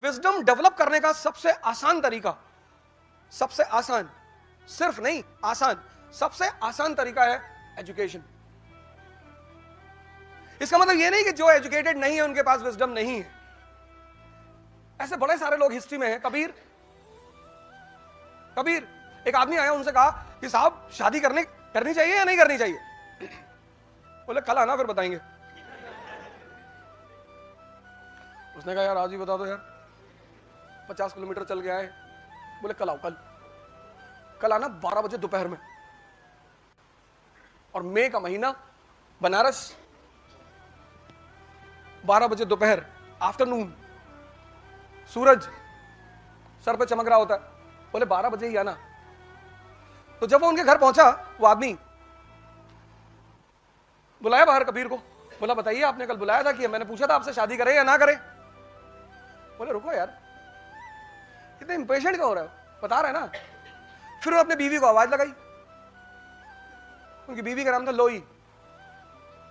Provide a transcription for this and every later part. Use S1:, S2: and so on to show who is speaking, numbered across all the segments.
S1: Wisdom develop करने का सबसे आसान तरीका, सबसे आसान, सिर्फ नहीं आसान, सबसे आसान तरीका है एजुकेशन। इसका मतलब यह नहीं कि जो एजुकेटेड नहीं है उनके पास विजडम नहीं है। ऐसे बड़े सारे लोग हिस्ट्री में हैं। कबीर, एक आदमी आया, उनसे कहा कि साहब शादी करनी चाहिए या नहीं करनी चाहिए? बोले कल आना फिर बताएंगे। उसने कहा यार आज ही बता दो यार, 50 किलोमीटर चल के आए। बोले कल आओ, कल आना 12 बजे दोपहर में। और मई का महीना, बनारस, 12 बजे दोपहर, आफ्टरनून, सूरज सर पे चमक रहा होता है। बोले 12 बजे ही आना। तो जब वो उनके घर पहुंचा, वो आदमी बुलाया बाहर कबीर को। बोला बताइए आपने कल बुलाया था कि मैंने पूछा था आपसे शादी करें या ना करें? बोले रुको यार, इतने इंपेशेंट क्यों हो रहे हो, बता रहे ना। फिर वो अपने बीवी को आवाज लगाई। उनकी बीवी का नाम था लोई,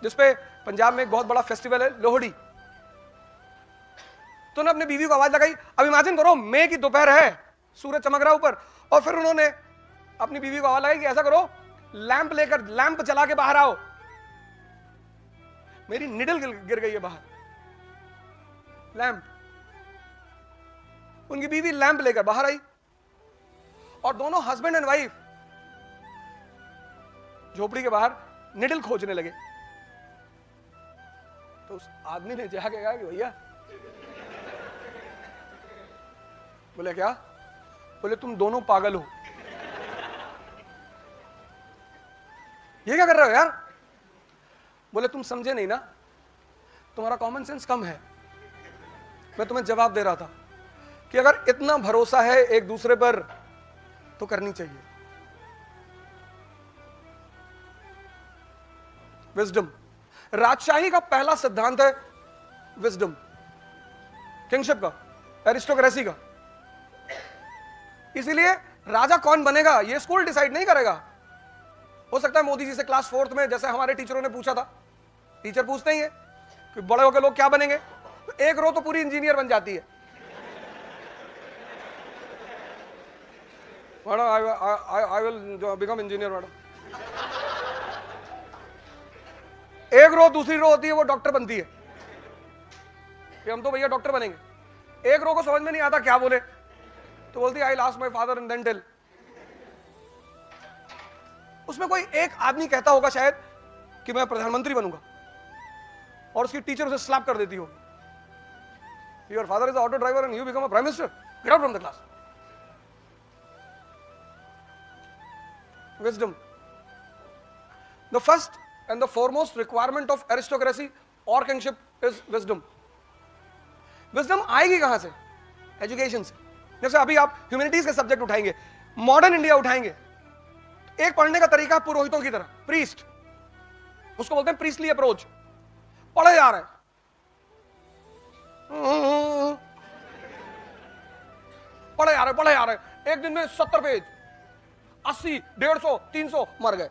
S1: जिसपे पंजाब में एक बहुत बड़ा फेस्टिवल है लोहड़ी। तो उन्होंने अपनी बीवी को आवाज लगाई। अब इमेजिन करो मई की दोपहर है, सूरज चमक रहा ऊपर, और फिर उन्होंने अपनी बीवी को आवाज लगाई कि ऐसा करो, लैंप लेकर, लैंप जला के बाहर आओ, मेरी निडल गिर गई है बाहर। लैंप, उनकी बीवी लैंप लेकर बाहर आई और दोनों हस्बैंड एंड वाइफ झोपड़ी के बाहर निडल खोजने लगे। तो उस आदमी ने जाके कहा कि भैया, बोले क्या? बोले तुम दोनों पागल हो। ये क्या कर रहे हो यार? बोले तुम समझे नहीं ना, तुम्हारा कॉमन सेंस कम है। मैं तुम्हें जवाब दे रहा था कि अगर इतना भरोसा है एक दूसरे पर तो करनी चाहिए। विजडम, राजशाही का पहला सिद्धांत है विजडम, किंगशिप का, एरिस्टोक्रेसी का। इसीलिए राजा कौन बनेगा ये स्कूल डिसाइड नहीं करेगा। हो सकता है मोदी जी से क्लास 4th में, जैसे हमारे टीचरों ने पूछा था, टीचर पूछते ही है कि बड़े होकर लोग क्या बनेंगे, तो एक रो तो पूरी इंजीनियर बन जाती है। Madam I will become engineer madam. एक रो, दूसरी रो होती है वो डॉक्टर बनती है कि हम तो भैया डॉक्टर बनेंगे। एक रो को समझ में नहीं आता क्या बोले, तो बोलती आई last my father and then tell. उसमें कोई एक आदमी कहता होगा शायद कि मैं प्रधानमंत्री बनूंगा, और उसकी टीचर उसे स्लैप कर देती होगी, your father is auto driver and you become a prime minister, get out from the class. Wisdom. The first and the foremost requirement of aristocracy or kingship is wisdom. Wisdom आएगी कहां से? Education से। जैसे अभी आप humanities के subject उठाएंगे, modern India उठाएंगे, एक पढ़ने का तरीका पुरोहितों की तरह, प्रीस्ट, उसको बोलते हैं प्रीस्टली अप्रोच। पढ़े जा रहे हैं, पढ़े जा रहे, एक दिन में 70 पेज, 80, 150, 300 मर गए।